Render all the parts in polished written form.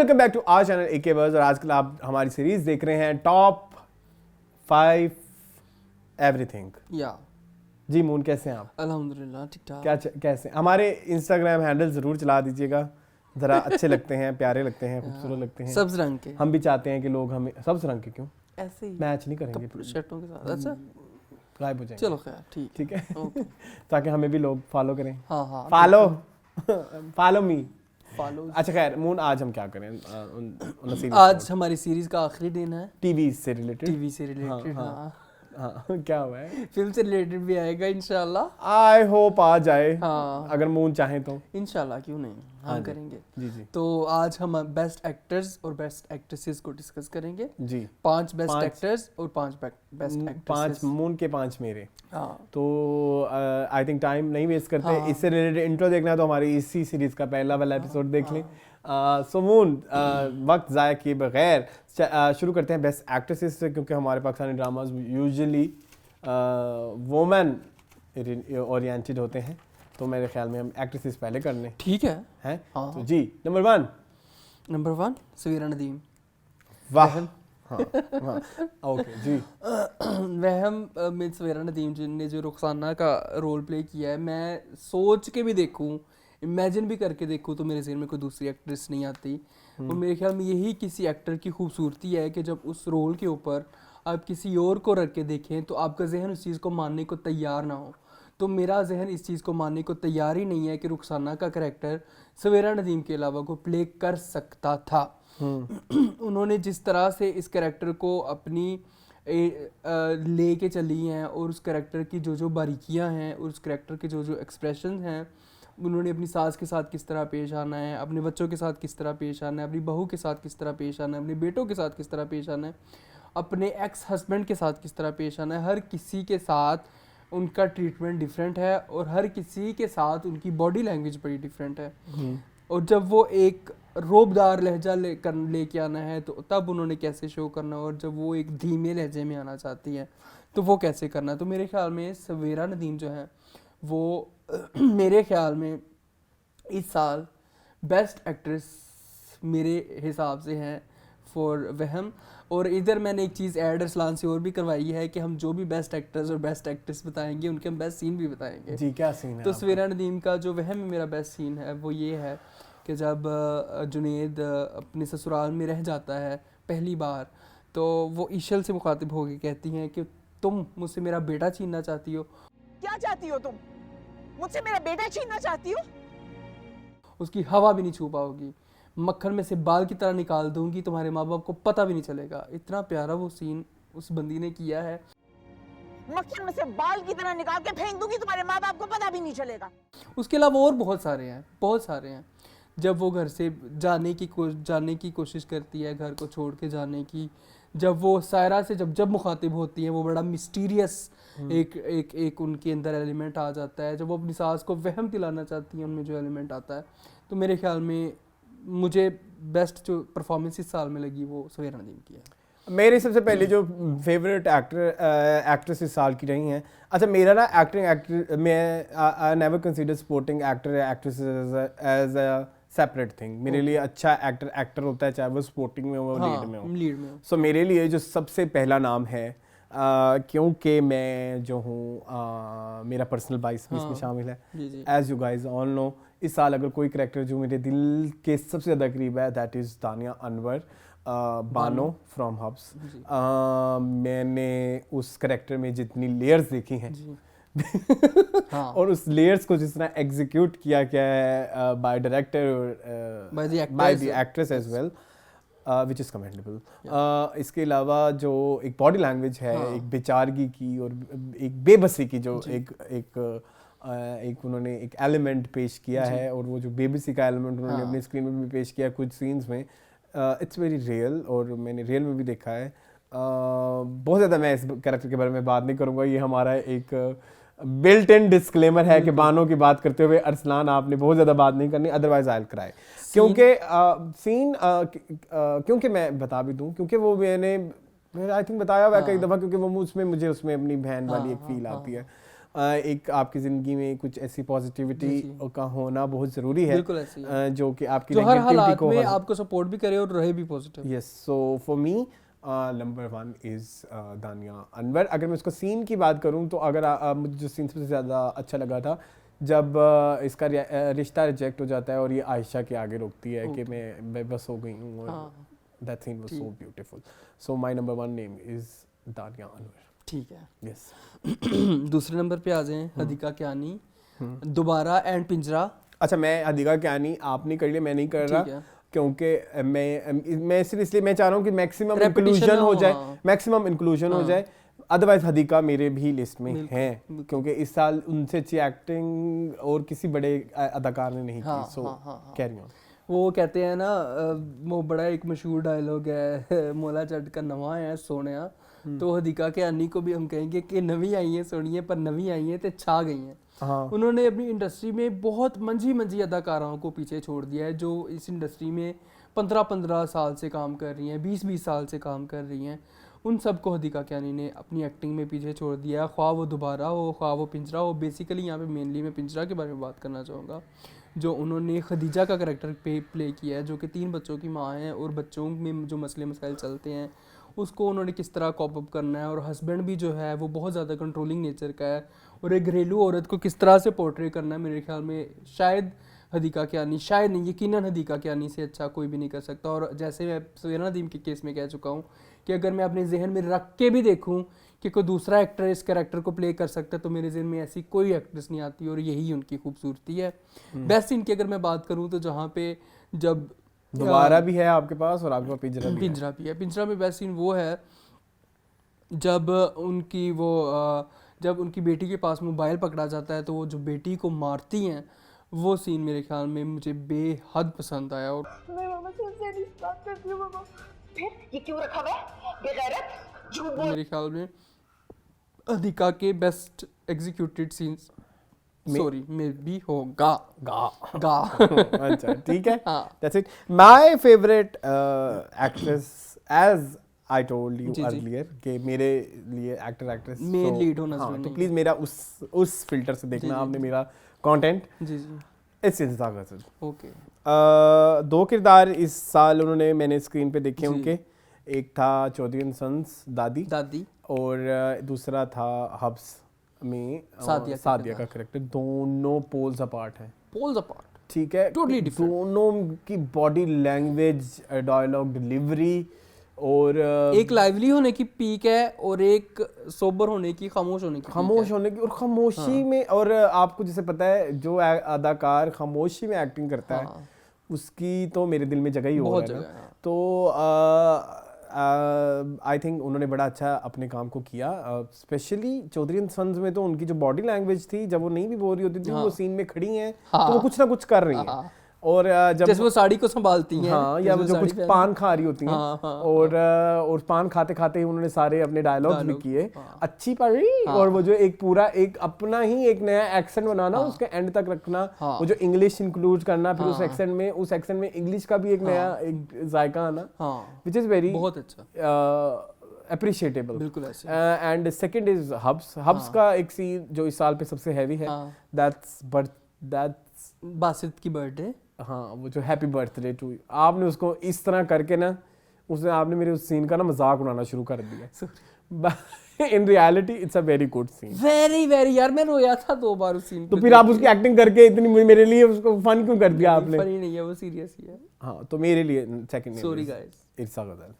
Welcome back to our channel AK Buzz. और आजकल आप हमारी सीरीज देख रहे हैं टॉप 5 एवरीथिंग। या जी मून, कैसे हैं आप? अल्हम्दुलिल्लाह ठीक ठाक। कैसे हमारे इंस्टाग्राम हैंडल जरूर चला दीजिएगा, जरा अच्छे लगते हैं, प्यारे लगते हैं, खूबसूरत लगते हैं। सब्ज रंग के हम भी चाहते हैं कि लोग हमें सब्ज रंग के, क्यों ऐसे ही मैच नहीं करेंगे, शर्टों के साथ। अच्छा गायब हो जाएंगे। चलो खैर ठीक है ओके। ताकि हमें भी लोग फॉलो करें। हाँ फॉलो मी। फॉलो। अच्छा खैर मून, आज हम क्या करें? आज हमारी सीरीज का आखिरी दिन है। टीवी से रिलेटेड। टीवी से रिलेटेड। हाँ क्या हुआ है? फिल्म से रिलेटेड भी आएगा इंशाल्लाह। आई होप आ जाए। हाँ अगर मून चाहे तो इंशाल्लाह, क्यों नहीं, हाँ हम जी। करेंगे। जी जी तो आज हम बेस्ट एक्टर्स और बेस्ट एक्ट्रेसेस को डिस्कस करेंगे। जी। 5 बेस्ट पांच- एक्टर्स और 5 बेस्ट 5 एक्ट्रेसेस। मून के 5 मेरे। हाँ तो आई थिंक टाइम नहीं वेस्ट करते। हाँ। इससे रिलेटेड इंट्रो देखना है तो हमारी इसी सीरीज का पहला वाला एपिसोड देख हाँ। लें। सो मून, वक्त ज़ाया किए बगैर शुरू करते हैं बेस्ट एक्ट्रेसेस से, क्योंकि हमारे Pakistani dramas usually women oriented होते हैं। तो मेरे ख्याल में हम एक्ट्रेसेस पहले कर लें, ठीक है। हैं? हाँ। तो जी नंबर 1। नंबर 1 सवीरा नदीम। वाह। हाँ ओके जी। वहम में सवेरा नदीम जी ने जो रुखसाना का रोल प्ले किया है, मैं सोच के भी देखूं, इमेजिन भी करके देखूं, तो मेरे ज़हन में कोई दूसरी एक्ट्रेस नहीं आती। और मेरे ख्याल में यही किसी एक्टर की खूबसूरती है कि जब उस रोल के ऊपर आप किसी और को रख के देखें तो आपका जहन उस चीज़ को मानने को तैयार ना हो। तो मेरा जहन इस चीज़ को मानने को तैयार ही नहीं है कि रुखसाना का करैक्टर सवेरा नदीम के अलावा को प्ले कर सकता था। उन्होंने जिस तरह से इस करैक्टर को अपनी ले के चली हैं, और उस करैक्टर की जो जो बारीकियां हैं और उस करैक्टर के जो जो एक्सप्रेशन हैं, उन्होंने अपनी सास के साथ किस तरह पेश आना है, अपने बच्चों के साथ किस तरह पेश आना है, अपनी बहू के साथ किस तरह पेश आना है, अपने बेटों के साथ किस तरह पेश आना है, अपने एक्स हस्बैंड के साथ किस तरह पेश आना है, हर किसी के साथ उनका ट्रीटमेंट डिफरेंट है और हर किसी के साथ उनकी बॉडी लैंग्वेज बड़ी डिफरेंट है। और जब वो एक रोबदार लहजा लेके आना है तो तब उन्होंने कैसे शो करना, और जब वो एक धीमे लहजे में आना चाहती हैं तो वो कैसे करना। तो मेरे ख्याल में सवेरा नदीम जो है वो मेरे ख्याल में इस साल बेस्ट एक्ट्रेस मेरे हिसाब से हैं फॉर वहम। और इधर मैंने एक चीज़ ऐड अरसलान से और भी करवाई है कि हम जो भी बेस्ट एक्टर्स और बेस्ट एक्ट्रेस बताएंगे उनके हम बेस्ट सीन भी बताएंगे। जी क्या सीन है? तो सवेरा नदीम का जो वहम में मेरा बेस्ट सीन है वो ये है कि जब जुनेद अपने ससुराल में रह जाता है पहली बार, तो वो ईशल से मुखातिब होकर कहती हैं कि तुम मुझसे मेरा बेटा छीनना चाहती हो। क्या चाहती हो तुम? मुझसे मेरा बेटा छीनना चाहती हो? उसकी हवा भी नहीं छू पाओगी, मक्खन में से बाल की तरह निकाल दूंगी, तुम्हारे माँ बाप को पता भी नहीं चलेगा। इतना प्यारा वो सीन उस बंदी ने किया है। मक्खन में से बाल की तरह निकाल के फेंक दूंगी, तुम्हारे माँ बाप को पता भी नहीं चलेगा। उसके अलावा और बहुत सारे हैं। जब वो घर से जाने की कोशिश करती है, घर को छोड़ के जाने की, जब वो सायरा से जब मुखातिब होती है, वो बड़ा मिस्टीरियस एक उनके अंदर एलिमेंट आ जाता है। जब वो अपनी सास को वहम दिलाना चाहती है, उनमें जो एलिमेंट आता है, तो मेरे ख्याल में मुझे बेस्ट जो परफॉर्मेंस इस साल में लगी वो सवेरा नदीम की है। मेरी सबसे पहले जो फेवरेट एक्ट्रेस इस साल की रही हैं। अच्छा मेरा ना एक्टर मैं I never consider supporting actor actress as a separate thing. मेरे लिए अच्छा एक्टर होता है, चाहे वो सपोर्टिंग में हो लीड में हो। सो मेरे लिए जो सबसे पहला नाम है, क्योंकि मैं जो हूँ मेरा पर्सनल बाइस भी इसमें शामिल है। As you guys all know, इस साल अगर कोई करैक्टर जो मेरे दिल के सबसे ज़्यादा करीब है, that is Tania Anwar, Bano from Habs. मैंने उस करैक्टर में जितनी लेयर्स देखी हैं हाँ। और उस लेयर्स को जिस तरह एग्जीक्यूट किया गया है by director, by the actress as well, which is commendable. इसके अलावा जो एक बॉडी लैंग्वेज है, एक बेचारगी की और एक बेबसी की जो एक उन्होंने एक एलिमेंट पेश किया है, और वो जो बेबसी का एलिमेंट उन्होंने अपनी स्क्रीन में भी पेश किया कुछ सीन्स में, इट्स वेरी रियल, और मैंने रियल में भी देखा है। बहुत ज़्यादा मैं इस कैरेक्टर के बारे में बात नहीं करूँगा, ये हमारा एक बिल्ट इन डिस्क्लेमर है कि बानों की बात करते हुए अरसलान आपने बहुत ज़्यादा बात नहीं करनी, अदरवाइज आई विल क्राई। क्योंकि सीन क्योंकि मैं बता भी दूँ, क्योंकि वो मैंने आई थिंक बताया हुआ कई दफ़ा, क्योंकि वो मुझे उसमें अपनी बहन वाली एक फील आती है। एक आपकी ज़िंदगी में कुछ ऐसी पॉजिटिविटी का होना बहुत ज़रूरी है, बिल्कुल ऐसी है, जो कि आपकी जो हर नेगेटिविटी हालात को में आपको सपोर्ट भी करे और रहे भी positive. Yes, so for me number 1 is Dania Anwar. अगर मैं उसका सीन की बात करूं तो अगर मुझे जो सीन सबसे ज़्यादा अच्छा लगा था जब इसका रिश्ता रिजेक्ट हो जाता है और ये आयशा के आगे रोकती है कि मैं बेबस हो गई हूँ, और that scene was so beautiful. So my number 1 name is Dania Anwar. ठीक है, यस। दूसरे नंबर पे आ जाएं, हदीका कियानी, दोबारा एंड पिंजरा। अच्छा, मैं हदीका कियानी आपने कर लिया, मैं नहीं कर रहा, क्योंकि मैं सिर्फ इसलिए मैं चाह रहा हूँ कि मैक्सिमम इंक्लूजन हो जाए, मैक्सिमम इंक्लूजन हो जाए। अदरवाइज हदीका मेरे भी लिस्ट में है, क्योंकि इस साल उनसे अच्छी एक्टिंग और किसी बड़े अदाकार ने नहीं की। सो कैरी ऑन। वो कहते हैं ना, वो बड़ा एक मशहूर डायलॉग है, मोला जट का नवा है सोनिया, तो हदीका कियानी को भी हम कहेंगे कि नवी आई है सोनिया, पर नवी आई है तो छा गई हैं। उन्होंने अपनी इंडस्ट्री में बहुत मंझी अदाकाराओं को पीछे छोड़ दिया है, जो इस इंडस्ट्री में 15-15 साल से काम कर रही हैं, 20-20 साल से काम कर रही हैं। उन सबको हदीका कियानी ने अपनी एक्टिंग में पीछे छोड़ दिया, ख्वाह वो दोबारा हो, ख्वाह वो पिंजरा हो। बेसिकली यहाँ पे मेनली मैं पिंजरा के बारे में बात करना चाहूँगा, जो उन्होंने खदीजा का करैक्टर प्ले किया है, जो कि 3 बच्चों की माँ है, और बच्चों में जो मसले मसाइल चलते हैं उसको उन्होंने किस तरह कॉप अप करना है, और हस्बैंड भी जो है वो बहुत ज़्यादा कंट्रोलिंग नेचर का है, और एक घरेलू औरत को किस तरह से पोर्ट्रे करना है। मेरे ख्याल में शायद हदीका कियानी, शायद नहीं, यकीनन हदीका कियानी से अच्छा कोई भी नहीं कर सकता। और जैसे मैं सवेरा नदीम के केस में कह चुका हूँ कि अगर मैं अपने जहन में रख के भी देखूँ कि कोई दूसरा एक्टर इस कैरेक्टर को प्ले कर सकता है, तो मेरे जहन में ऐसी कोई एक्ट्रेस नहीं आती, और यही उनकी खूबसूरती है। बेस्ट सीन की अगर मैं बात करूँ तो जहाँ पे जब दोबारा भी है आपके पास और आपके पास पिंजरा भी है। पिंजरा में बेस्ट सीन वो है जब उनकी बेटी के पास मोबाइल पकड़ा जाता है, तो वो जो बेटी को मारती हैं, वो सीन मेरे ख्याल में मुझे बेहद पसंद आया। और मैं मामा से उससे नहीं बात करती हूँ मामा। फिर ये क्यों रखा हुआ है बेगैरत, झूठ बोल। मेरे ख्याल में हदीका के बेस्ट एग्जीक्यूटेड सीन्स में भी होगा गा। अच्छा, ठीक है, that's it. My favourite actress, as I told you earlier, कि मेरे लिए एक्टर एक्ट्रेस मेन लीड होना जरूरी, तो प्लीज मेरा उस फिल्टर से देखना आपने मेरा कंटेंट। जी इट्स इंतजार कर सकते। ओके। 2 किरदार इस साल मैंने स्क्रीन पे देखे उनके। एक था चौधरी एंड सन्स दादी, और दूसरा था हब्स में सादिया का कैरेक्टर। दोनों पोल्स अपार्ट हैं, ठीक है, टोटली डिफरेंट। दोनों की बॉडी लैंग्वेज, डायलॉग डिलीवरी, और एक लाइवली होने की पीक है, और एक सोबर होने की, खामोश होने की, और खामोशी में। और आपको जैसे पता है, जो अदाकार खामोशी में एक्टिंग करता है उसकी तो मेरे दिल में जगह ही हो रहा है। तो आई थिंक उन्होंने बड़ा अच्छा अपने काम को किया। स्पेशली चौधरी एंड सन्स में तो उनकी जो बॉडी लैंग्वेज थी, जब वो नहीं भी बोल रही होती थी, वो सीन में खड़ी हैं तो वो कुछ ना कुछ कर रही हैं। और जब जैसे वो साड़ी को संभालती हैं, या वो जो कुछ पान खा रही होती हैं, और पान खाते खाते ही उन्होंने सारे अपने डायलॉग्स भी किए, अच्छी पड़ी। और वो जो एक पूरा एक अपना ही एक नया एक्सेंट बनाना, उसके एंड तक रखना, वो जो इंग्लिश इंक्लूड करना, फिर उस एक्सेंट में इंग्लिश का भी एक नया एक जायका आना, विच इज वेरी बहुत अच्छा, अप्रिशिएटेबल। बिल्कुल ऐसे। एंड सेकंड इज हब्स का एक सीन जो इस साल पे सबसे हैवी है, दैट्स बासित की बर्थडे। हाँ, वो जो हैप्पी बर्थडे टू, आपने उसको इस तरह करके ना, आपने मेरे उस सीन का ना मजाक उड़ाना शुरू कर दिया। In reality it's a very good scene, very यार, मैं रोया था 2 बार उस सीन। तो फिर आप उसकी एक्टिंग करके इतनी मेरे लिए उसको फन क्यों कर दिया आपने? फनी नहीं है वो, सीरियस ही है। हाँ, तो मेरे लिए second, sorry guys, it's a गजल।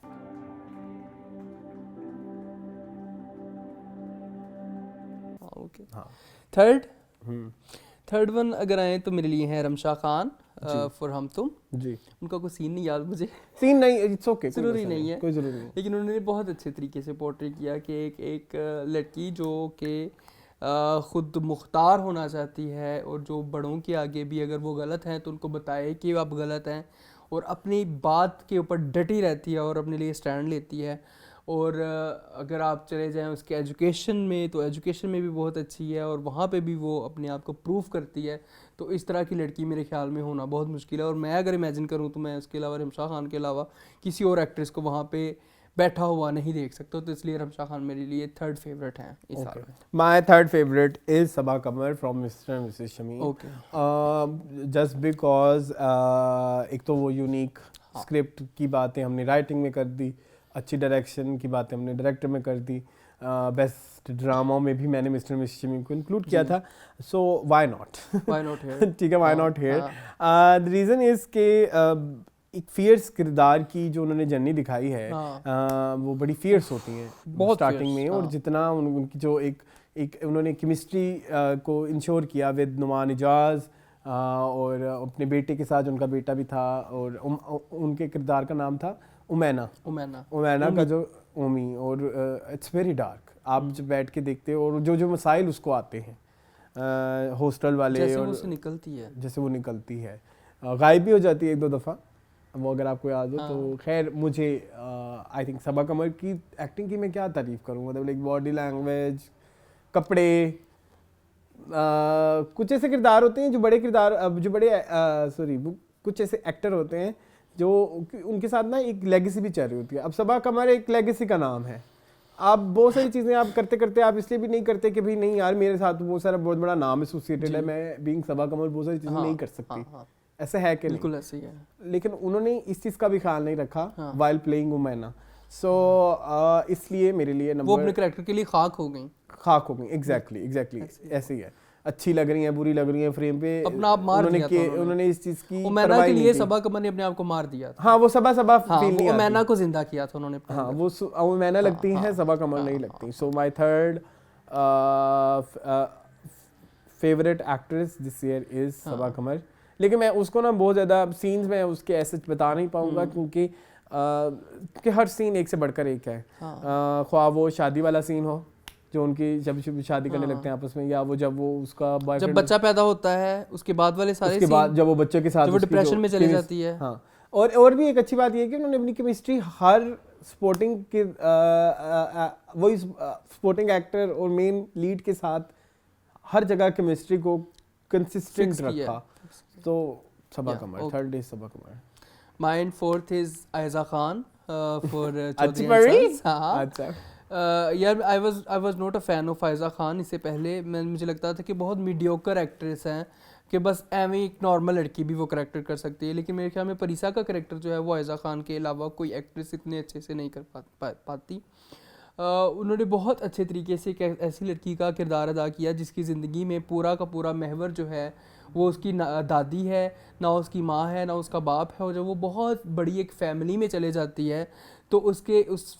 ओके, हाँ। थर्ड वन अगर आए तो मेरे लिए है रमशा खान फॉर हम तुम जी। उनका कोई सीन नहीं याद मुझे, सीन नहीं, इट्स ओके, जरूरी नहीं है, कोई जरूरी नहीं, लेकिन उन्होंने बहुत अच्छे तरीके से पोर्ट्रे किया कि एक लड़की जो कि ख़ुद मुख्तार होना चाहती है, और जो बड़ों के आगे भी अगर वो गलत हैं तो उनको बताए कि आप गलत हैं, और अपनी बात के ऊपर डटी रहती है और अपने लिए स्टैंड लेती है। और अगर आप चले जाएं उसके एजुकेशन में, तो एजुकेशन में भी बहुत अच्छी है, और वहाँ पे भी वो अपने आप को प्रूव करती है। तो इस तरह की लड़की मेरे ख्याल में होना बहुत मुश्किल है, और मैं अगर इमेजिन करूँ तो मैं उसके अलावा रमशा खान के अलावा किसी और एक्ट्रेस को वहाँ पे बैठा हुआ नहीं देख सकते, तो इसलिए रमशा खान मेरे लिए थर्ड फेवरेट हैं इस साल में। My third favourite is Saba Qamar from Mr and Mrs Shami. Okay, just because एक तो वो यूनिक स्क्रिप्ट की बातें हमने राइटिंग में कर दी, अच्छी डायरेक्शन की बातें हमने डायरेक्टर में कर दी, बेस्ट ड्रामा में भी मैंने मिस्टर एंड मिसेस शमी को इंक्लूड किया था, सो व्हाई नॉट हियर ठीक है, why not here. The reason is के एक फियर्स किरदार की जो उन्होंने जर्नी दिखाई है, वो बड़ी फियर्स होती हैं बहुत स्टार्टिंग में, और जितना उनकी जो एक उन्होंने केमिस्ट्री को इंश्योर किया विद नुमान इजाज़, और अपने बेटे के साथ, उनका बेटा भी था, और उनके किरदार का नाम था उमैना का जो ओमी, और इट्स वेरी डार्क। आप जब बैठ के देखते हो और जो मसाइल उसको आते हैं हॉस्टल वाले, जैसे और वो निकलती है, गायब भी हो जाती है एक दो दफ़ा, वो अगर आपको याद हो तो। खैर मुझे आई थिंक सबा कमर की एक्टिंग की मैं क्या तारीफ़ करूँ, मतलब लाइक बॉडी लैंग्वेज, कपड़े, कुछ ऐसे किरदार होते हैं कुछ ऐसे एक्टर होते हैं जो उनके साथ ना एक लेगेसी भी चल रही होती है। अब सबा कमर एक लेगेसी का नाम है, आप बहुत सारी चीज़ें आप करते करते आप इसलिए भी नहीं करते कि भाई नहीं यार मेरे साथ बहुत बड़ा नाम एसोसिएटेड है, मैं बीइंग सबा कमर बहुत सारी चीज़ें नहीं कर सकती, ऐसा है कि बिल्कुल ऐसे ही है। लेकिन उन्होंने इस चीज़ का भी ख्याल नहीं रखा वाइल प्लेइंग उमैना, सो इसलिए मेरे लिए वो अपने कैरेक्टर के लिए खाक हो गई। एग्जैक्टली ऐसे ही है। अच्छी लग रही है, बुरी लग रही है, फ्रेम पे अपना आप मार दिया था उन्होंने इस चीज की उमैना के लिए सबा कमर ने अपने आप को मार दिया था। हाँ, वो सबा फील नहीं, उमैना को जिंदा किया था उन्होंने। हाँ, वो उमैना लगती हैं, सबा कमर नहीं लगती। So my third favourite actress this year is Saba Qamar, लेकिन मैं उसको ना बहुत ज़्यादा सीन्स में उसके ऐसे बता नहीं पाऊंगा, क्योंकि हर सीन एक से बढ़कर एक है। ख्वाह वो शादी वाला सीन हो जो उनकी जब शादी करने लगते हैं आपस में, या वो जब वो उसका जब बच्चा पैदा होता है उसके बाद वाले सारे उसके बाद जब वो बच्चे के साथ वो डिप्रेशन में चली जाती है। हाँ, और भी एक अच्छी बात ये है कि उन्होंने अपनी केमिस्ट्री हर स्पोर्टिंग के वही स्पोर्टिंग एक्टर और मेन लीड के साथ हर जगह केमिस्ट्री को कंसिस्टेंट रखा। तो Saba Qamar, third is Saba Qamar. Mine fourth is Ayeza Khan for अच्छा यार I was not a fan of Ayeza Khan. इससे पहले मुझे लगता था कि बहुत मीडियोकर एक्ट्रेस हैं, कि बस एवं एक नॉर्मल लड़की भी वो करेक्टर कर सकती है, लेकिन मेरे ख्याल में परिसा का करेक्टर जो है वो आयजा खान के अलावा कोई एक्ट्रेस इतने अच्छे से नहीं कर पाती। उन्होंने बहुत अच्छे तरीके से एक ऐसी लड़की का किरदार अदा किया जिसकी ज़िंदगी में पूरा का पूरा महवर जो है वो उसकी दादी है, ना उसकी माँ है, ना उसका बाप है, और जब वो बहुत बड़ी एक फैमिली में चले जाती है तो उस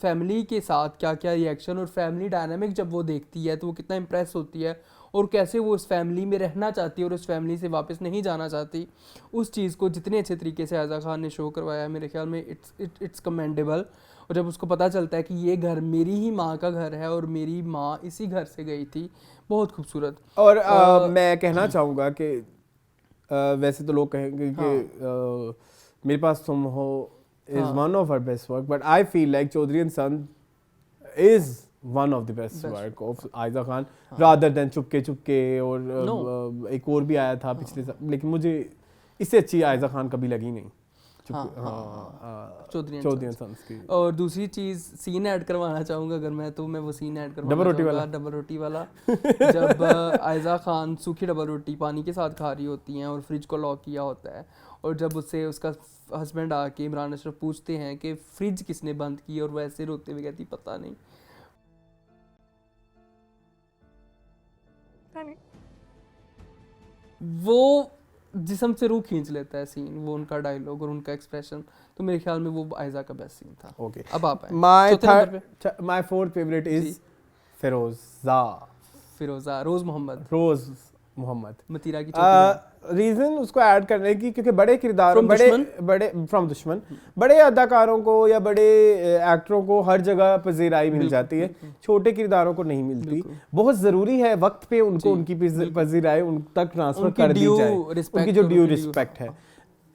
फैमिली के साथ क्या क्या रिएक्शन और फैमिली डायनामिक जब वो देखती है तो वो कितना इम्प्रेस होती है, और कैसे वो उस फैमिली में रहना चाहती है और उस फैमिली से वापस नहीं जाना चाहती। उस चीज़ को जितने अच्छे तरीके से आयजा खान ने शो करवाया है, मेरे ख्याल में इट्स कमेंडेबल। और जब उसको पता चलता है कि ये घर मेरी ही माँ का घर है और मेरी माँ इसी घर से गई थी, बहुत खूबसूरत। और मैं कहना चाहूँगा कि वैसे तो लोग कहेंगे कि मेरे पास तुम हो is one of her best work, but I feel like Chaudhary and Son is one of the best work of Aiza Khan, rather than Chupke Chupke, और एक और भी आया था पिछले साल, लेकिन मुझे इससे अच्छी आयजा खान कभी लगी नहीं चौधरी एंड सन्स की। और दूसरी चीज़ सीन ऐड करवाना चाहूँगा अगर मैं, तो मैं वो सीन ऐड करवाना चाहूँगा डबल रोटी वाला जब आयजा खान सूखी डबल रोटी पानी के साथ खा रही होती हैं और फ्रिज को लॉक किया होता है, और जब उससे उसका हस्बैंड आके इमरान अशरफ पूछते हैं कि फ्रिज किसने बंद की, और वैसे रोते हुए कहती पता नहीं। वो जिस्म से रूह खींच लेता है सीन, वो उनका डायलॉग और उनका एक्सप्रेशन, तो मेरे ख्याल में वो आयजा का बेस्ट सीन था। ओके, अब आप my fourth favourite is Firoza Roz Mohammad मतीरा की रीज़न उसको ऐड करने की, क्योंकि बड़े किरदारों बड़े अदाकारों को या बड़े एक्टरों को हर जगह पजीराई मिल जाती है, छोटे किरदारों को नहीं मिलती। बहुत ज़रूरी है वक्त पे उनको उनकी पजीराई उन तक ट्रांसफ़र कर दी जाए, उनकी जो ड्यू रिस्पेक्ट है।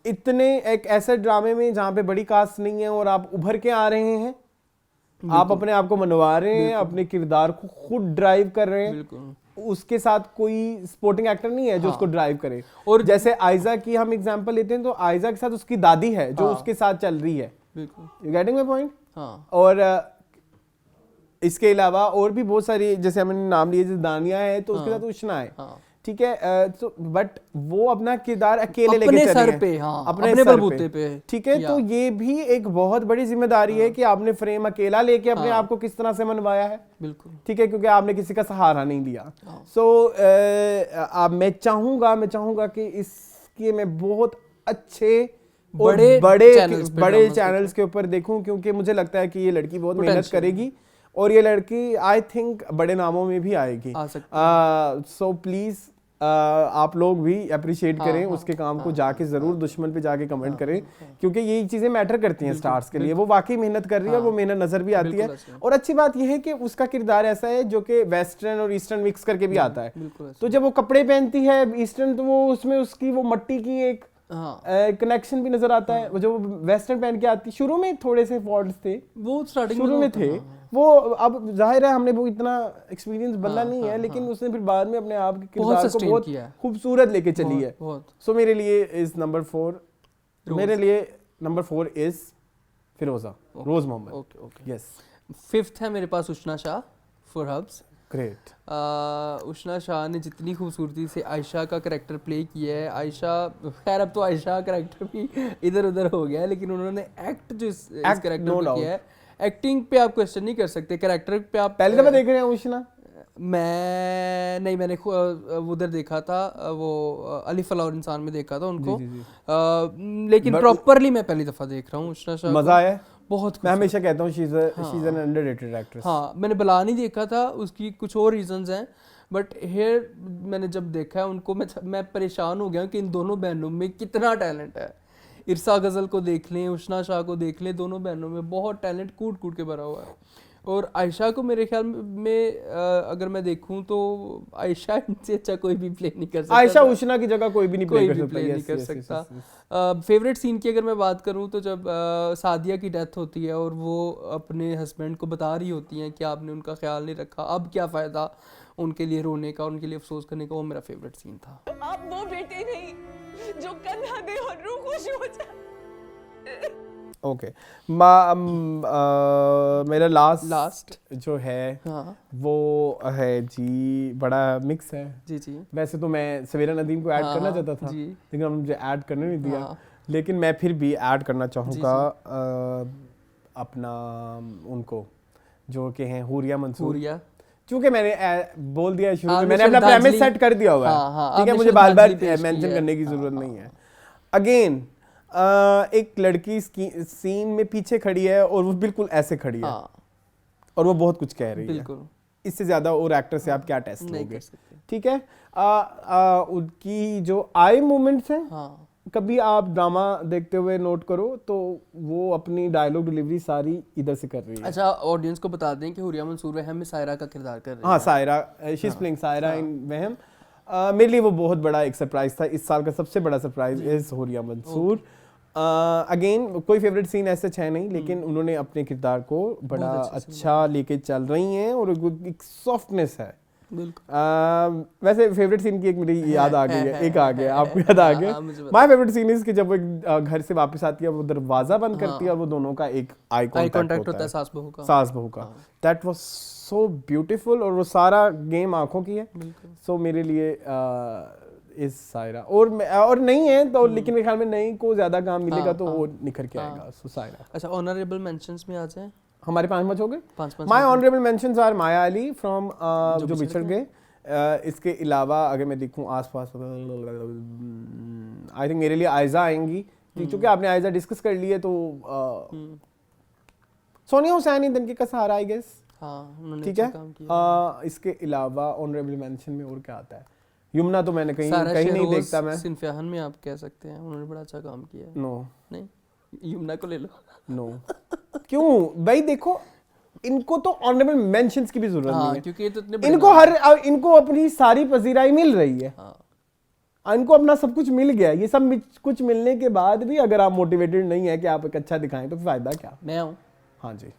इतने एक ऐसे ड्रामे में जहाँ पे बड़ी कास्ट नहीं है और आप उभर के आ रहे हैं, आप अपने आप को मनवा रहे हैं, अपने किरदार को खुद ड्राइव कर रहे हैं, उसके साथ कोई स्पोर्टिंग एक्टर नहीं है जो उसको ड्राइव करे। और जैसे आयजा की हम एग्जांपल लेते हैं, तो आयजा के साथ उसकी दादी है जो उसके साथ चल रही है। You getting my point? हाँ और इसके अलावा और भी बहुत सारी, जैसे हमने नाम लिए, जैसे दानिया है तो उसके साथ उष्णा है, हाँ ठीक है, तो बट वो अपना किरदार अकेले लेके अपने चल रही सर है, पे, हाँ अपने अपने सर बलबूते पे, ठीक है। तो ये भी एक बहुत बड़ी जिम्मेदारी है कि आपने फ्रेम अकेला लेके अपने आप को किस तरह से मनवाया है, बिल्कुल ठीक है, क्योंकि आपने किसी का सहारा नहीं लिया। सो मैं चाहूंगा कि इसके मैं बहुत अच्छे और बड़े चैनल्स के ऊपर देखूं, क्योंकि मुझे लगता है कि ये लड़की बहुत मेहनत करेगी और ये लड़की आई थिंक बड़े नामों में भी आएगी। सो प्लीज आप लोग भी अप्रिशिएट करें उसके काम को, जाके जरूर दुश्मन पे जाके कमेंट करें, क्योंकि यही चीजें मैटर करती हैं स्टार्स के लिए। वो वाकई मेहनत कर रही है और वो मेहनत नजर भी आती है। और अच्छी बात यह है कि उसका किरदार ऐसा है जो कि वेस्टर्न और ईस्टर्न मिक्स करके भी आता है। तो जब वो कपड़े पहनती है ईस्टर्न, तो वो उसमें उसकी वो मट्टी की एक कनेक्शन भी नजर आता है। जो वेस्टर्न पहन के आती, शुरू में थोड़े से फॉल्ट्स थे, वो स्टार्टिंग शुरू में थे, वो अब जाहिर है हमने वो इतना एक्सपीरियंस बंदा नहीं है, लेकिन उसने फिर बाद में अपने आप के किरदार को बहुत खूबसूरत लेके चली है। सो मेरे लिए इज नंबर 4, मेरे लिए number 4 is Firoza Roz Muhammad. Yes, 5th है मेरे पास उष्णा शाह फॉर हब्स। ग्रेट। उष्णा शाह ने जितनी खूबसूरती से आयशा का करैक्टर प्ले किया है, आयशा खैर अब तो आयशा करैक्टर भी इधर उधर हो गया है, लेकिन उन्होंने एक्ट जो इस करैक्टर में किया है, एक्टिंग पे आप क्वेश्चन नहीं कर सकते, कैरेक्टर पे आप पहले दफा देख रहे हैं उष्णा? मैंने उधर देखा था, वो अली फलाह इंसान में देखा था उनको, लेकिन प्रॉपरली मैं पहली दफा देख रहा हूँ उष्णा शाह। मजा आया बहुत। मैं हमेशा कहता हूँ she is an underrated actress. हाँ, मैंने बला नहीं देखा था, उसकी कुछ और रीजंस हैं, बट हेयर मैंने जब देखा है उनको, मैं परेशान हो गया कि इन दोनों बहनों में कितना टैलेंट है। इरसा गजल को देख लें, उष्णा शाह को देख लें, दोनों बहनों में बहुत टैलेंट कूट कूट के भरा हुआ है। और आयशा को मेरे ख्याल में अगर मैं देखूं तो आयशा इनसे अच्छा कोई भी प्ले नहीं कर सकता। आयशा उष्णा की जगह कोई भी नहीं प्ले कर सकता। फेवरेट सीन की अगर मैं बात करूं तो जब सादिया की डेथ होती है और वो अपने हस्बैंड को बता रही होती हैं कि आपने उनका ख्याल नहीं रखा, अब क्या फ़ायदा उनके लिए रोने का, उनके लिए अफसोस करने का, वो मेरा फेवरेट सीन था। आप वो बेटी नहीं जो कंधा दे और रूह खुश हो जाए। ओके, मेरा लास्ट जो है वो है जी, बड़ा मिक्स है जी। वैसे तो मैं सवेरा नदीम को ऐड करना चाहता था, लेकिन उन्होंने मुझे ऐड करने नहीं दिया, लेकिन मैं फिर भी ऐड करना चाहूँगा अपना उनको जो कि हैं हुरिया मंसूर। चूंकि मैंने बोल दिया शुरू में, मैंने अपना प्रेमिस सेट कर दिया हुआ है, ठीक है, मुझे बार बार मेंशन करने की जरूरत नहीं है। अगेन एक लड़की सीन में पीछे खड़ी है और वो बिल्कुल ऐसे खड़ी है और वो बहुत कुछ कह रही है। इससे ज्यादा और एक्टर से आप क्या टेस्ट लोगे, ठीक है। उनकी जो आई मूवमेंट्स हैं, कभी आप ड्रामा देखते हुए नोट करो तो वो अपनी डायलॉग डिलीवरी सारी इधर से कर रही है। अच्छा, ऑडियंस को बता दें कि हुरिया मंसूर वहम में सायरा का किरदार कर रही है। हाँ, Saira, she is playing Saira in Wehem. मेरे लिए वो बहुत बड़ा एक सरप्राइज था, इस साल का सबसे बड़ा surprise is Huriya Mansoor. Again कोई फेवरेट सीन ऐसे है नहीं, लेकिन उन्होंने अपने किरदार को बड़ा अच्छा लेके चल रही हैं और एक सॉफ्टनेस है। वैसे फेवरेट सीन की एक मेरी याद आ गई है, एक आ गया, आपको याद आ गया? माय फेवरेट सीन इज कि जब वो घर से वापस आती है, वो दरवाजा बंद करती है और वो दोनों का एक आई कांटेक्ट होता है सास बहू का। दैट वाज सो ब्यूटीफुल और वो सारा गेम आंखों की है। सो मेरे लिए इस सायरा और नहीं है तो, लेकिन मेरे ख्याल में नहीं को ज्यादा काम मिलेगा तो वो निखर के आएगा। सो सायरा। अच्छा, ऑनरेबल मेंशंस में आ जाए, हमारे 5 हो गए। My honourable mentions are Maya Ali from जो बिछड़ गए। इसके अलावा अगर मैं देखूं आसपास, आई थिंक मेरे लिए आयजा आएंगी, क्योंकि आपने आयजा डिस्कस कर ली है, तो सोनिया हुसैन ही दिन का सहारा, आई गेस। ठीक है। इसके अलावा ऑनरेबल मेंशन में और क्या आता है? यमुना तो मैंने कहीं नहीं देखता मैं। सिनफियाहन में आप कह सकते हैं, उन्होंने बड़ा अच्छा काम किया है। नो, नहीं, यमुना को ले लो। नो, क्यों भाई? देखो, इनको तो ऑनरेबल मेंशंस की भी जरूरत नहीं है, क्योंकि ये तो इनको अपनी सारी पजीराई मिल रही है। इनको अपना सब कुछ मिल गया। ये सब कुछ मिलने के बाद भी अगर आप मोटिवेटेड नहीं है कि आप एक अच्छा दिखाएं, तो फायदा क्या? मैं हूँ। हाँ जी,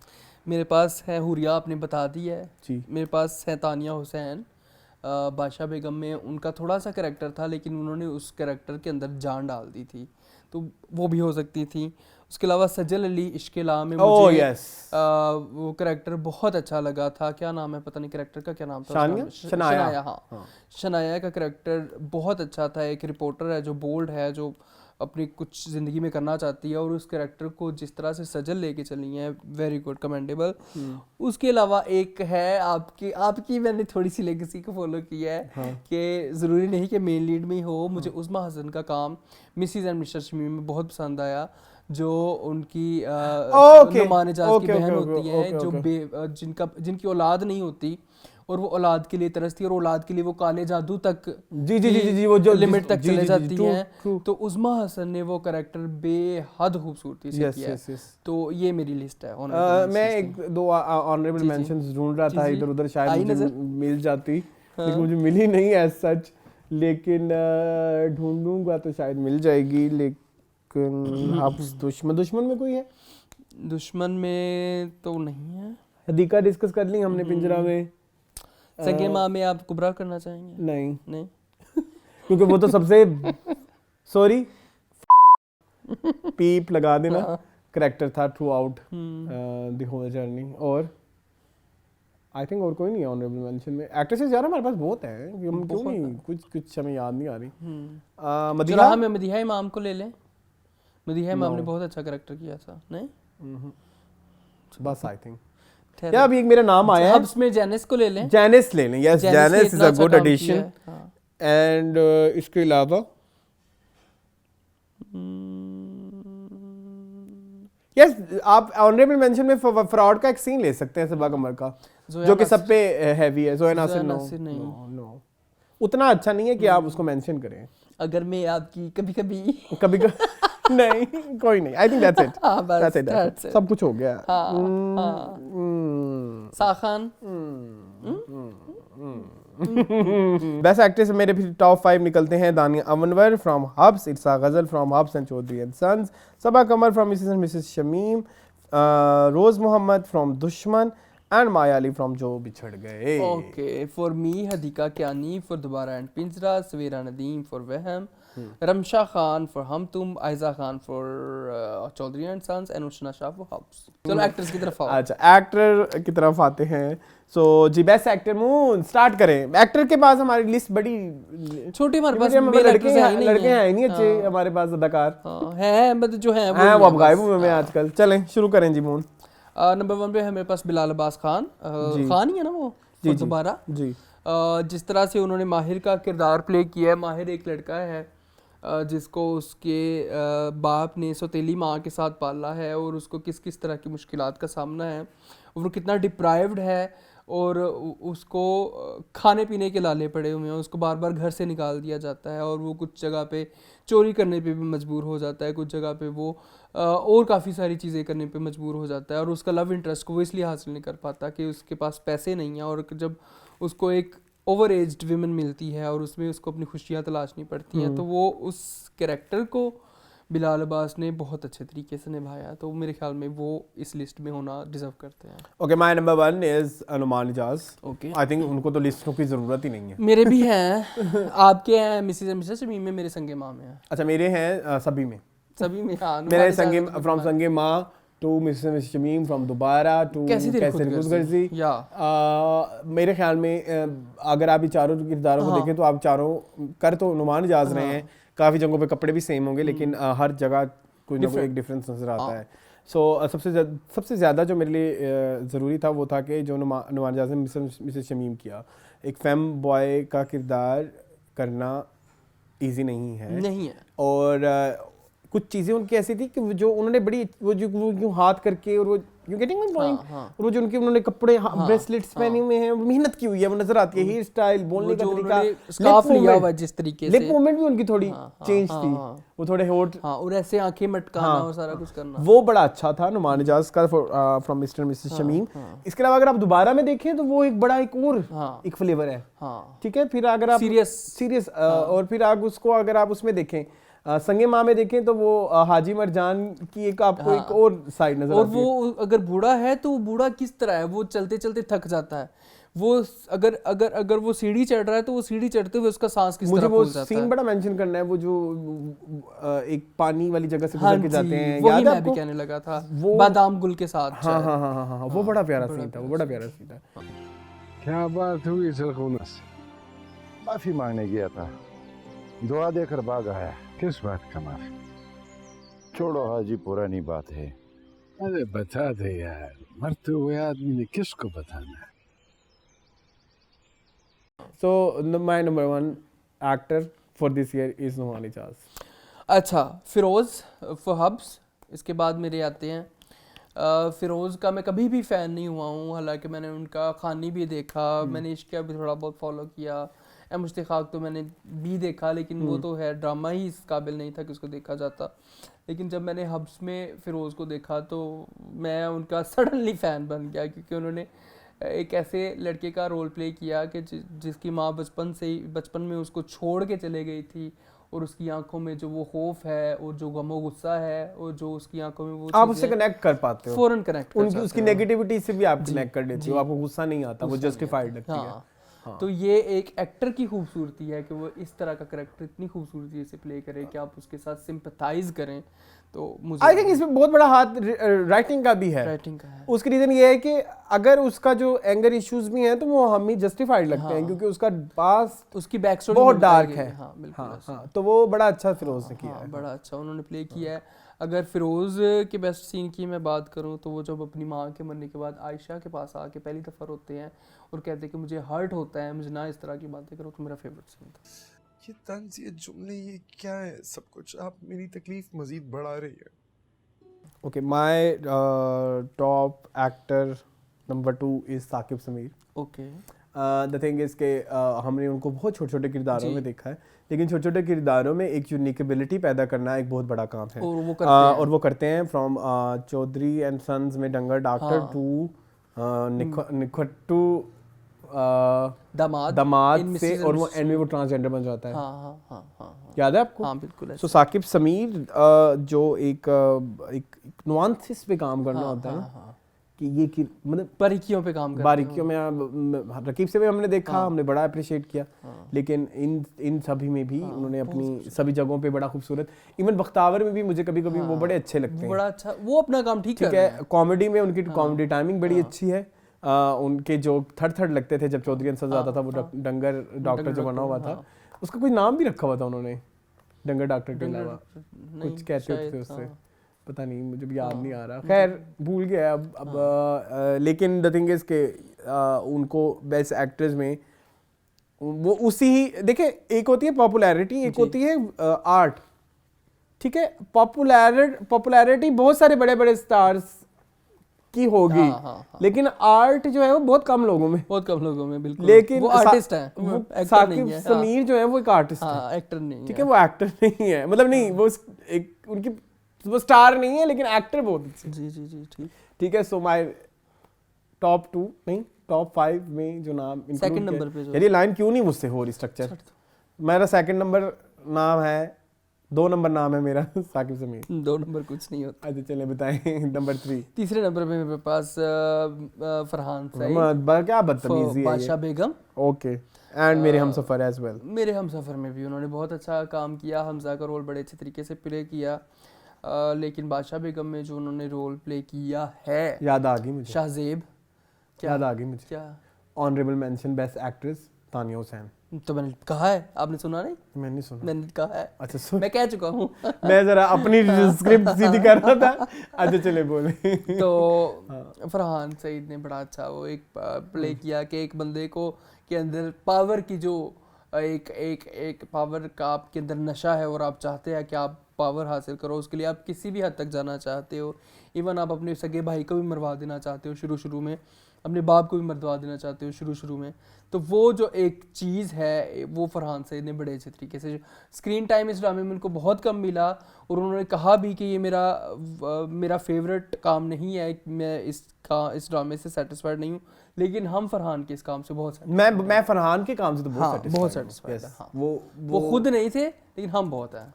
मेरे पास है हुरिया, आपने बता दी है जी। मेरे पास है तानिया हुसैन। बादशाह बेगम में उनका थोड़ा सा कैरेक्टर था, लेकिन उन्होंने उस कैरेक्टर के अंदर जान डाल दी थी, तो वो भी हो सकती थी। उसके अलावा सजल अली इश्क-ए-ला में Oh, मुझे yes. वो कैरेक्टर बहुत अच्छा लगा था। क्या नाम है पता नहीं कैरेक्टर का, क्या नाम था शानिया? शनाया, हाँ शनाया का कैरेक्टर बहुत अच्छा था। एक रिपोर्टर है जो बोल्ड है, जो अपनी कुछ ज़िंदगी में करना चाहती है, और उस कैरेक्टर को जिस तरह से सजल लेके चली है, वेरी गुड, कमेंडेबल। उसके अलावा एक है आपकी मैंने थोड़ी सी लेगेसी को फॉलो किया है कि ज़रूरी नहीं कि मेन लीड में ही हो। मुझे उस्मा हसन का काम मिसिस एंड मिस्टर शमीम में बहुत पसंद आया, जो उनकी नुमान एजाज की बहन होती है, जो जिनकी औलाद नहीं होती और वो औलाद के लिए तरसती है, और औलाद के लिए वो काले जादू तक जी वो जो लिमिट तक चले जाती हैं। तो उस्मा हसन ने वो कैरेक्टर बेहद खूबसूरती से किया है। तो ये मेरी लिस्ट है। मैं एक दो ऑनरेबल मेंशंस ढूंढ रहा था इधर उधर, शायद मुझे मिल जाती, लेकिन मुझे मिली नहीं एज सच, लेकिन ढूंढूंगा तो शायद मिल जाएगी। लेकिन आप दुश्मन में कोई है? दुश्मन में तो नहीं है। हदीका डिस्कस कर ली हमने पिंजरा में। संगे माँ में आप कुबरा करना चाहेंगे? नहीं क्योंकि वो तो सबसे सॉरी पीप लगा देना करेक्टर था throughout the whole journey. और आई थिंक और कोई नहीं है ऑनरेबल मेंशन में। एक्ट्रेसेस यार हमारे पास बहुत हैं, हम क्यों नहीं कुछ हमें याद नहीं आ रही। मदीहा में मदीहा इमाम को ले लें। मदीहा इमाम ने बहुत अच्छा कैरेक्टर किया था। नहीं बस आई थिंक क्या अभी एक मेरा नाम आया है, हब्स में जेनिस को ले लें। जेनिस ले लें, yes Janice is a good addition. And इसके अलावा यस आप ऑनरेबल मेंशन में फ्रॉड का एक सीन ले सकते हैं सबा कमर का, जो कि सब पे हैवी है। ज़ोया नासिर नो उतना अच्छा नहीं है कि आप उसको मेंशन करें। अगर मैं आपकी कभी नहीं कोई नहीं, I think that's it, that's it, सब कुछ हो गया। साखान बेस्ट एक्ट्रेस मेरे फिर टॉप 5 निकलते हैं। दानिया अमनवर from Habs, Irsa Ghazal from Habs and Chaudhry and sons, Saba Qamar from Mrs and Mrs Shamim, Roz Mohammad from Dushman and Maya Ali from जो बिछड़ Gaye. Okay, for me Hadiqa Kiani for Dobara and Pinjra, Sawera Nadeem for वहम, Ramsha Khan for Hum Tum, Ayeza Khan for Chaudhry and sons and Ushna Shah for Habs. चलो एक्टर्स की तरफ आओ। अच्छा एक्टर की तरफ आते हैं। सो जी बेस्ट एक्टर मून स्टार्ट करें। एक्टर के पास हमारी लिस्ट बड़ी छोटी, हमारे पास लड़के हैं नहीं अच्छे हमारे पास अदाकार हैं, मतलब जो हैं वो अब गायब हुए हैं आजकल। चलें शुरू करें जी मून। नंबर 1 पे है मेरे पास बिलाल अब्बास खान। खान ही है ना वो दोबारा जी। जिस तरह से उन्होंने माहिर का किरदार प्ले किया है। माहिर एक लड़का है जिसको उसके बाप ने सौतेली माँ के साथ पाला है, और उसको किस किस तरह की मुश्किलात का सामना है, और वो कितना डिप्राइव्ड है, और उसको खाने पीने के लाले पड़े हुए हैं, उसको बार बार घर से निकाल दिया जाता है, और वो कुछ जगह पे चोरी करने पे भी मजबूर हो जाता है, कुछ जगह पे वो और काफ़ी सारी चीज़ें करने पे मजबूर हो जाता है, और उसका लव इंटरेस्ट को वो इसलिए हासिल नहीं कर पाता कि उसके पास पैसे नहीं हैं, और जब उसको एक ओवर एज्ड विमेन मिलती है और उसमें उसको अपनी खुशियाँ तलाशनी पड़ती हैं, तो वो उस कैरेक्टर को बिलाल अब्बास ने बहुत अच्छे तरीके से निभाया। तो मेरे ख्याल में वो इस लिस्ट में होना डिजर्व करते हैं। Okay, my number 1 is Noman Ijaz. Okay, I think उनको तो लिस्टों की जरूरत ही नहीं है। मेरे भी हैं। आपके हैं मिसेस एंड मिसेस शमीम में, मेरे संगे माँ में है। अच्छा, मेरे हैं सभी में। हाँ, मेरे संगे फ्रॉम संगे माँ to Mrs and Mrs Shamim, from Dobara to कैसे खुदगर्जी। मेरे ख्याल में अगर आप ये चारों किरदारों को देखें तो आप चारों कर तो नुमान इजाज रहे हैं। काफ़ी जगहों पे कपड़े भी सेम होंगे, लेकिन हर जगह कोई ना कोई एक डिफरेंस नज़र आता है। सो सबसे ज़्यादा जो मेरे लिए ज़रूरी था वो था कि जो नुमान इजाज ने मिसेस शमीम किया, एक फेम बॉय का किरदार करना इजी नहीं है। और कुछ चीज़ें उनकी ऐसी थी कि जो उन्होंने बड़ी वो हाथ करके, और वो यू गेटिंग माय पॉइंट, और वो जो उन्होंने कपड़े ब्रेसलेट्स पहने हुए हैं, मेहनत की हुई है, वो नजर आती है। हेयर स्टाइल, बोलने का तरीका, स्कार्फ लिया हुआ जिस तरीके से, लिप मूवमेंट भी उनकी थोड़ी चेंज थी, वो थोड़े होठ और ऐसे आंखें मटकाना और सारा कुछ करना, वो बड़ा अच्छा था नुमान इजाज का फ्रॉम मिस्टर मिसेस शमीम। इसके अलावा अगर आप दोबारा में देखें तो वो एक बड़ा एक फ्लेवर है। ठीक है, फिर अगर आप सीरियस और फिर आप उसको अगर आप उसमें देखें संगे माँ में देखें तो वो हाजी मरजान की एक आपको एक और साइड नजर आती है। और वो अगर बूढ़ा है तो बूढ़ा किस तरह है, वो चलते चलते थक जाता है, वो अगर वो सीढ़ी चढ़ रहा है तो वो सीढ़ी चढ़ते हुए उसका सांस किस तरह मुझे वो फूल जाता है। सीन बड़ा मेंशन करना है, वो जो एक पानी वाली जगह से हाँ गुजर के जाते हैं, वही याद है मैं भी आपको? कहने लगा था, वो बादाम गुल के साथ हाँ शायद। हाँ हाँ हाँ हाँ, वो बड़ा प्यारा सीन था, वो बड़ा प्यारा सीन था। क्या बात हुई सरखुनस? माफी मांगने गया था, दुआ देकर भाग आया। किस बात का माफी? छोड़ो हाजी, पुरानी बात है। अरे बता दे यार, मरते हुए आदमी ने किसको बताना है? So my number one actor for this year is Nuhani Chaz. अच्छा, फिरोज़ फहब्स इसके बाद मेरे आते हैं। फिरोज़ का मैं कभी भी फ़ैन नहीं हुआ हूँ, हालांकि मैंने उनका खानी भी देखा, मैंने इश्किया भी थोड़ा बहुत फॉलो किया, मुश्तिक़ाक़ तो मैंने भी देखा, लेकिन वो तो है ड्रामा ही इस काबिल नहीं था कि उसको देखा जाता। लेकिन जब मैंने हब्स में फ़िरोज़ को देखा तो मैं उनका सडनली फ़ैन बन गया, क्योंकि उन्होंने एक ऐसे लड़के का रोल प्ले किया कि जिसकी माँ बचपन में उसको छोड़ के चले गई थी, और उसकी आंखों में जो वो खौफ है और जो गमो गुस्सा है और जो उसकी आंखों में वो आप उससे कनेक्ट कर पाते हो, फौरन कनेक्ट कर उनकी उसकी नेगेटिविटी से भी आप कनेक्ट कर लेते हो, आपको गुस्सा नहीं आता, वो जस्टिफाइड लगती है। हाँ। तो ये एक एक्टर की खूबसूरती है कि वो इस तरह का कैरेक्टर इतनी खूबसूरती से प्ले करे कि आप उसके साथ सिंपैथाइज करें। तो मुझे आई थिंक इसमें बहुत बड़ा हाथ राइटिंग का भी है। राइटिंग का है। उसकी रीजन ये है कि अगर उसका जो एंगर इश्यूज भी हैं तो वो हमें जस्टिफाइड लगते हैं, क्योंकि उसका पास उसकी बैक स्टोरी बहुत डार्क है। हाँ बिल्कुल। हाँ, तो वो बड़ा अच्छा फिरोज ने किया है। बड़ा अच्छा उन्होंने प्ले किया है। अगर फिरोज के बेस्ट सीन की मैं बात करूं तो वो जब अपनी माँ के मरने के बाद आयशा के पास आके पहली दफ़ा रोते हैं और कहते हैं कि मुझे हर्ट होता है, मुझे ना इस तरह की बातें करो, तो मेरा फेवरेट सीन था। ये तंज़, ये जुमले, ये क्या है सब कुछ? आप मेरी तकलीफ मज़ीद बढ़ा रही है। Okay, my top actor number 2 is Saqib Sameer. Okay. The thing is कि हमने उनको बहुत छोटे छोटे किरदारों में देखा है, लेकिन छोटे छोटे किरदारों में एक यूनिकेबिलिटी पैदा करना एक बहुत बड़ा काम है, और वो करते हैं फ्रॉम चौधरी एंड सन्स में डंगर डॉक्टर टू निखट्टू दामाद से, और वो एंड में वो ट्रांसजेंडर बन जाता है। हाँ, याद है आपको? हाँ बिल्कुल। सो साकिब समीर जो एक नुआंसेस पे काम करना होता है ना, कि ये मतलब बारीकियों पे काम करना, बारीकियों में रकीब से भी हमने देखा, हमने बड़ा अप्रिशिएट किया, लेकिन इन सभी में भी उन्होंने अपनी सभी जगहों पे बड़ा खूबसूरत, इवन बख्तावर में भी मुझे कभी कभी वो बड़े अच्छे लगते हैं, बड़ा अच्छा, वो अपना काम ठीक है। कॉमेडी में उनकी कॉमेडी टाइमिंग बड़ी अच्छी है। उनके जो थर्ड लगते थे जब चौधरी अंसर आता था, वो डंगर डॉक्टर जो बना हुआ था, उसका कोई नाम भी रखा हुआ था उन्होंने, डंगर डॉक्टर के अलावा कुछ कहते थे उससे, पता नहीं, मुझे भी याद नहीं आ रहा, खैर भूल गया अब। लेकिन द थिंग इज के उनको बेस्ट एक्ट्रेस में वो उसी ही देखे, एक होती है पॉपुलैरिटी, एक होती है आर्ट, ठीक है। पॉपुलैरिटी बहुत सारे बड़े बड़े स्टार्स की होगी, लेकिन आर्ट जो है वो बहुत कम लोगों में, बिल्कुल। लेकिन वो आर्टिस्ट है, साकिब समीर जो है वो एक आर्टिस्ट है, एक्टर नहीं है, ठीक है। वो एक्टर नहीं है, मतलब नहीं, वो एक उनकी वो स्टार नहीं है, लेकिन एक्टर बहुत अच्छे। जी ठीक है। सो माय टॉप 2 नहीं टॉप 5 में जो नाम सेकंड नंबर पे, यार ये लाइन क्यों नहीं मुझसे हो रही स्ट्रक्चर, मेरा सेकंड नंबर नाम है, 2 नंबर नाम है मेरा साकिब समीर, 2 नंबर कुछ नहीं होता। अच्छा चले बताएं नंबर 3। तीसरे नंबर पे मेरे पास फरहान सईद, क्या बदतमीजी है, बादशाह बेगम। ओके, एंड मेरे हमसफर एज वेल। मेरे हमसफर में भी उन्होंने बहुत अच्छा काम किया, हमजा का रोल बड़े अच्छे तरीके से प्ले किया, लेकिन बादशाह बेगम में जो उन्होंने रोल प्ले किया है, याद आ गई मुझे, शाहजेब, याद आ गई मुझे, क्या honourable mention best actress Tania Hussain. तो मैंने कहा है, आपने सुना नहीं? मैंने सुना, मैंने कहा है। अच्छा सुन, मैं कह चुका हूँ मैं जरा अपनी स्क्रिप्ट सीधी कर रहा था। अच्छा चले बोले। तो फरहान सईद ने बड़ा अच्छा वो एक प्ले किया कि एक बंदे को के अंदर पावर की जो एक पावर का आपके अंदर नशा है, और आप चाहते हैं कि आप पावर हासिल करो, उसके लिए आप किसी भी हद तक जाना चाहते हो, इवन आप अपने सगे भाई को भी मरवा देना चाहते हो शुरू में, अपने बाप को भी मरवा देना चाहते हो शुरू में। तो वो जो एक चीज़ है वो फरहान सईद ने बड़े अच्छे तरीके से, स्क्रीन टाइम इस ड्रामे में उनको बहुत कम मिला, और उन्होंने कहा भी कि ये मेरा फेवरेट काम नहीं है, मैं इस ड्रामे से सेटिस्फाइड नहीं हूँ, लेकिन हम फरहान के इस काम से बहुत मैं फरहान के काम से तो बहुत सेटिस्फाइड। वो वो खुद नहीं थे, लेकिन हम बहुत हैं।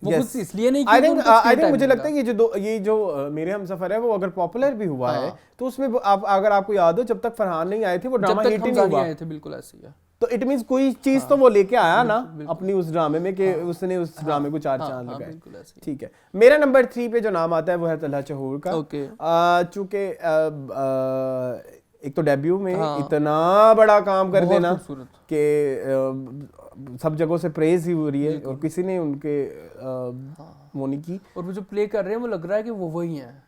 वो कुछ इसलिए नहीं आई थिंक मुझे लगता है कि ये जो मेरे हमसफर है वो अगर पॉपुलर भी हुआ है तो उसमें अगर आपको याद हो जब तक फरहान नहीं आए थे वो ड्रामा हिट ही नहीं हुआ आए थे, बिल्कुल ऐसे ही है। तो इट मींस कोई चीज तो वो लेके आया ना अपनी उस ड्रामे में कि उसने उस ड्रामे को 4 चांद लगाए। ठीक है, मेरा नंबर 3 पे जो नाम आता है वो है तलहा चहूर का। चूंकि एक तो डेब्यू में इतना बड़ा काम कर देना कि सब जगहों से प्रेज ही हो रही है और किसी ने उनके वो नहीं की, और वो जो प्ले कर रहे हैं वो लग रहा है कि वो वही हैं,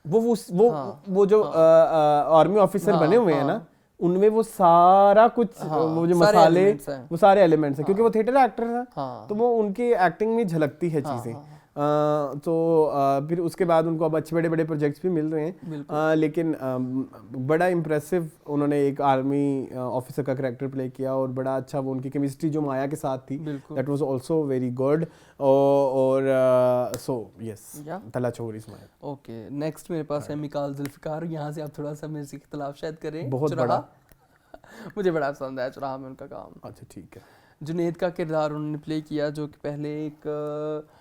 वो जो आर्मी ऑफिसर बने हुए हैं ना उनमें वो सारा कुछ वो जो मसाले वो सारे एलिमेंट्स हैं क्योंकि वो थिएटर एक्टर था तो वो उनकी एक्टिंग में झलकती है चीजें। तो फिर उसके बाद उनको अब अच्छे बड़े बड़े प्रोजेक्ट्स भी मिल रहे हैं, लेकिन बड़ा इम्प्रेसिव उन्होंने एक आर्मी ऑफिसर का कैरेक्टर प्ले किया और बड़ा अच्छा वो उनकी केमिस्ट्री जो माया के साथ थी that was also very good. और so yes Talha Chahour is my. Okay, next मेरे पास है मिकाल जुल्फिकार। यहाँ से आप थोड़ा सा मेरे से इख्तिलाफ शायद करें, बहुत बड़ा मुझे बड़ा पसंद है चुराहा में उनका काम। अच्छा ठीक है। जुनैद का किरदार उन्होंने प्ले किया जो कि पहले एक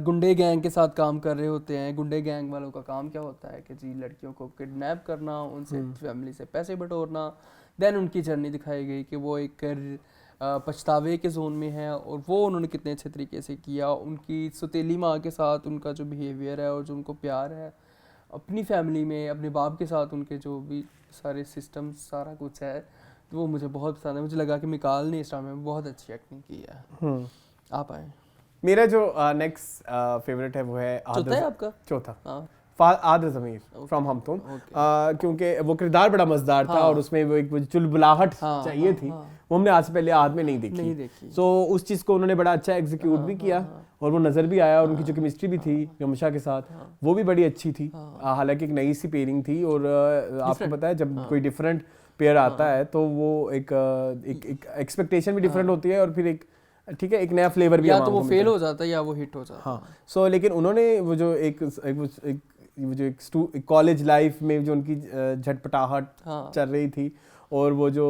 गुंडे गैंग के साथ काम कर रहे होते हैं। गुंडे गैंग वालों का काम क्या होता है कि जी लड़कियों को किडनैप करना, उनसे फैमिली से पैसे बटोरना। देन उनकी जर्नी दिखाई गई कि वो एक पछतावे के जोन में है और वो उन्होंने कितने अच्छे तरीके से किया। उनकी सौतेली माँ के साथ उनका जो बिहेवियर है और जो उनको प्यार है अपनी फैमिली में, अपने बाप के साथ उनके जो भी सारे सिस्टम सारा कुछ है, तो वो मुझे बहुत पसंद है। मुझे लगा कि मिकाल ने इस ड्रामे में बहुत अच्छी एक्टिंग की है। आप आए। मेरा जो नेक्स्ट फेवरेट है वो है चौथा है आपका? चौथा आद ज़मीर फ्रॉम हम तुम, क्योंकि वो किरदार बड़ा मजेदार था और उसमें वो एक चुलबुलाहट चाहिए थी, वो हमने आज से पहले आद में नहीं देखी। सो उस चीज़ को उन्होंने बड़ा अच्छा एग्जीक्यूट भी किया और वो नज़र भी आया और उनकी जो केमिस्ट्री भी थी यमशा के साथ वो भी बड़ी अच्छी थी। हालांकि एक नई सी पेयरिंग थी और आपको पता है जब कोई डिफरेंट पेयर आता है तो वो एक एक्सपेक्टेशन भी डिफरेंट होती है और फिर एक ठीक है एक नया फ्लेवर भी या तो वो फेल हो जाता है या वो हिट हो जाता है। सो लेकिन उन्होंने वो जो एक कॉलेज लाइफ में जो उनकी झटपटाहट चल रही थी और वो जो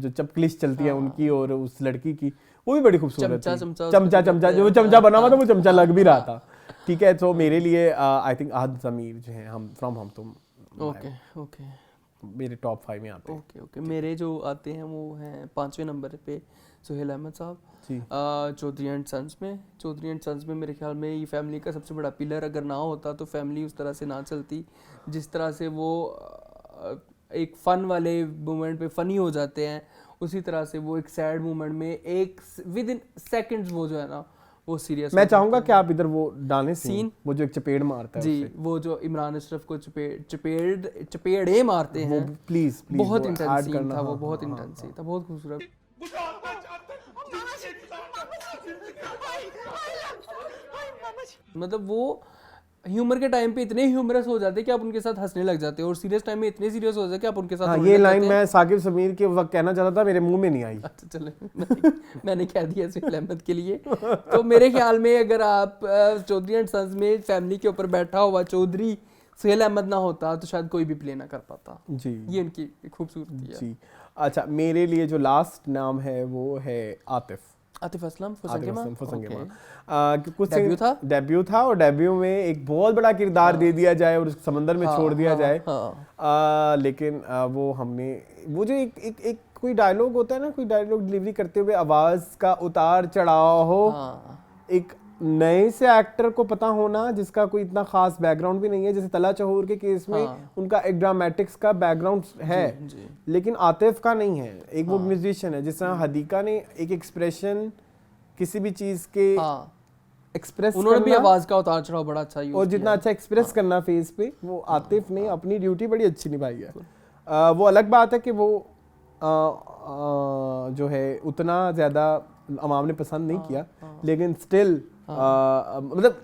चपकलिश चलती है उनकी और उस लड़की की, वो भी बड़ी खूबसूरत थी। चमचा जो चमचा बना हुआ था वो चमचा लग भी रहा था। ठीक है, तो मेरे लिए आई थिंक आद ज़मीर जो है हम फ्रॉम हम तुम ओके मेरे टॉप 5 में आते हैं। ओके मेरे जो आते हैं वो हैं 5वें नंबर पे सुहेल अहमद साहब चौधरी एंड सन्स में। मेरे ख्याल में ये फैमिली का सबसे बड़ा पिलर अगर ना होता तो फैमिली उस तरह से ना चलती। जिस तरह से वो एक फ़न वाले मोमेंट पे फ़नी हो जाते हैं, उसी तरह से वो एक सैड मोमेंट में एक विद इन सेकंड्स वो जो है ना वो सीरियस। मैं चाहूंगा कि आप इधर वो डालें सीन वो जो एक चपेड़ मारता है जी, वो जो इमरान अशरफ को चपेड़े मारते हैं, प्लीज बहुत इंटेंस सीन था वो, बहुत इंटेंस था, बहुत खूबसूरत। मतलब वो ह्यूमर के टाइम पे इतने ह्यूमरस हो जाते हैं कि आप उनके साथ हंसने लग जाते हो और सीरियस टाइम में इतने सीरियस हो जाते हैं कि आप उनके साथ ये लाइन मैं साकिब समीर के वक्त कहना चाहता था, मेरे मुंह में नहीं आई। अच्छा चले मैंने कह दिया सुहेल अहमद के लिए। तो मेरे ख्याल में अगर आप चौधरी एंड सन्स में फैमिली के ऊपर बैठा हुआ चौधरी सुहेल अहमद ना होता तो शायद कोई भी प्ले ना कर पाता जी। ये इनकी खूबसूरती है जी। अच्छा, मेरे लिए जो लास्ट नाम है वो है आतिफ असलम फुसंगेमा। कुछ डेब्यू था और डेब्यू में एक बहुत बड़ा किरदार दे दिया जाए और उसको समंदर में छोड़ दिया जाए। लेकिन वो हमने वो जो एक कोई डायलॉग होता है ना, कोई डायलॉग डिलीवरी करते हुए आवाज का उतार चढ़ाव हो, एक नए से एक्टर को पता होना जिसका कोई इतना खास बैकग्राउंड भी नहीं है, जैसे तलहा चहूर के केस में उनका एक ड्रामेटिक्स का बैकग्राउंड है लेकिन आतिफ का नहीं है। एक वो म्यूजिशियन है, जिस तरह हदीका ने एक एक्सप्रेशन किसी भी चीज के एक्सप्रेस उन्होंने भी आवाज का उतार चढ़ाव बड़ा अच्छा यूज और जितना अच्छा एक्सप्रेस करना फेस पे, वो आतिफ ने अपनी ड्यूटी बड़ी अच्छी निभाई है। वो अलग बात है कि वो जो है उतना ज्यादा अवाम ने पसंद नहीं किया, लेकिन स्टिल मतलब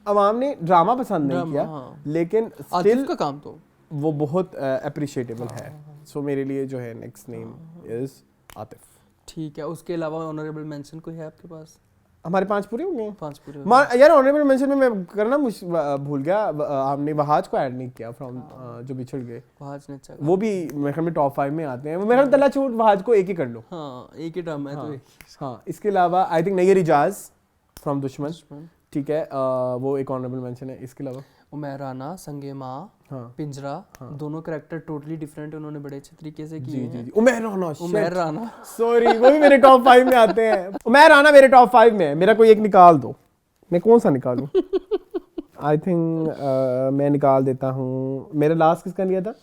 अवाम ने ड्रामा पसंद नहीं किया, लेकिन स्टिल का काम तो वो बहुत अप्रिशिएटेबल है। सो मेरे लिए जो है नेक्स्ट नेम इज आतिफ। ठीक है, उसके अलावा ऑनरेबल मेंशन कोई है आपके पास? हमारे 5 पूरे होंगे। 5 पूरे यार ऑनरेबल मेंशन में मैं करना भूल गया, हमने वहाज को ऐड नहीं किया फ्रॉम जो बिछड़ गए। वहाज ने अच्छा, वो भी मेरे ख्याल में टॉप 5 में आते हैं। मेरे ख्याल तलहा चहूर वहाज को एक ही कर लो। एक ही ड्रामा है तो हाँ, इसके अलावा I think Nayyar Ijaz from Dushman, ठीक है, वो एक ऑनरेबल मेंशन है। इसके अलावा उमैर राना, संगे माँ, पिंजरा, दोनों कैरेक्टर टोटली डिफरेंट उन्होंने बड़े अच्छे तरीके से किए हैं। उमैर राना सॉरी वो भी मेरे टॉप 5 में आते हैं। उमैर राना मेरे टॉप 5 में है। मेरा कोई एक निकाल दो, मैं कौन सा निकालूं? आई थिंक मैं निकाल देता हूँ। मेरा लास्ट किसका लिया था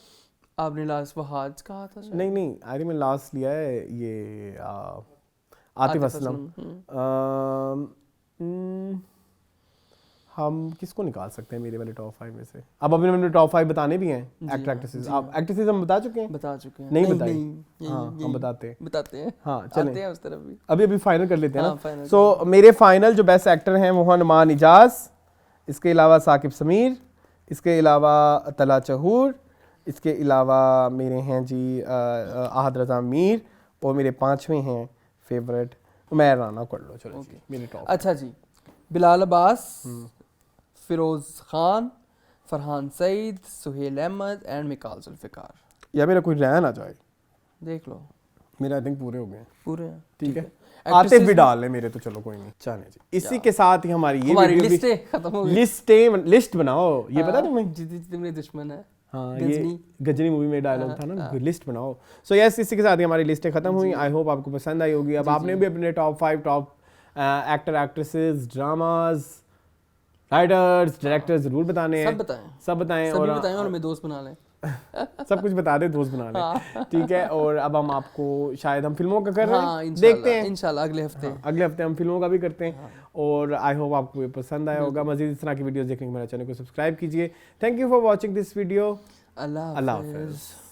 आपने? लास्ट फहाद कहा था शायद। नहीं आई थिंक मैंने लास्ट लिया है ये आतिफ असलम। हम किसको निकाल सकते हैं मेरे वाले टॉप 5 में से? अब अभी मैंने टॉप 5 बताने भी हैं एक्टर एक्ट्रेसेस। आप एक्ट्रेसेस हम बता चुके हैं? नहीं बताई? हाँ हम बताते हैं। हाँ चलें उस तरफ भी अभी फाइनल कर लेते हैं ना। सो मेरे फाइनल जो बेस्ट एक्टर हैं वो हैं नुमान इजाज, इसके अलावा साकिब समीर, इसके अलावा तला चहूर, इसके अलावा मेरे हैं जी आहद रज़ा मीर, और मेरे 5वें हैं फेवरेट उमैर राना। कर लो चलो जी मेरे टॉप। अच्छा जी, बिलाल अब्बास, फिरोज खान, फरहान सईद, सुहेल अहमद एंड मिकाल जुल्फ़िकार। या मेरा कोई रह ना जाए, देख लो मेरा आई थिंक पूरे हो गए। पूरे हैं, ठीक है। आतिफ भी डाल ले मेरे, तो चलो कोई नहीं। चले जी, इसी के साथ ही हमारी लिस्टें खत्म हो गई। लिस्ट बनाओ, ये पता तुम्हें जितने दुश्मन है। हाँ ये गजनी मूवी में डायलॉग था ना, लिस्ट बनाओ। सो यस, इसी के साथ ही हमारी लिस्टें खत्म हुई। आई होप आपको पसंद आई होगी। अब आपने भी अपने top 5 top actor actresses, dramas, writers, directors जरूर बताने हैं। सब बताएं और हमें दोस्त बना लें। सब कुछ बता दे, दोस्त बना लें। ठीक है। और अब हम आपको शायद हम फिल्मों का कर रहे हैं, देखते हैं इंशाल्लाह अगले हफ्ते हम फिल्मों का भी करते हैं। और आई होप आपको ये पसंद आया होगा। मजीद इस तरह की वीडियोस देखने के लिए मेरे चैनल को सब्सक्राइब कीजिए। Thank you for watching this video. अल्लाह हाफ़िज़।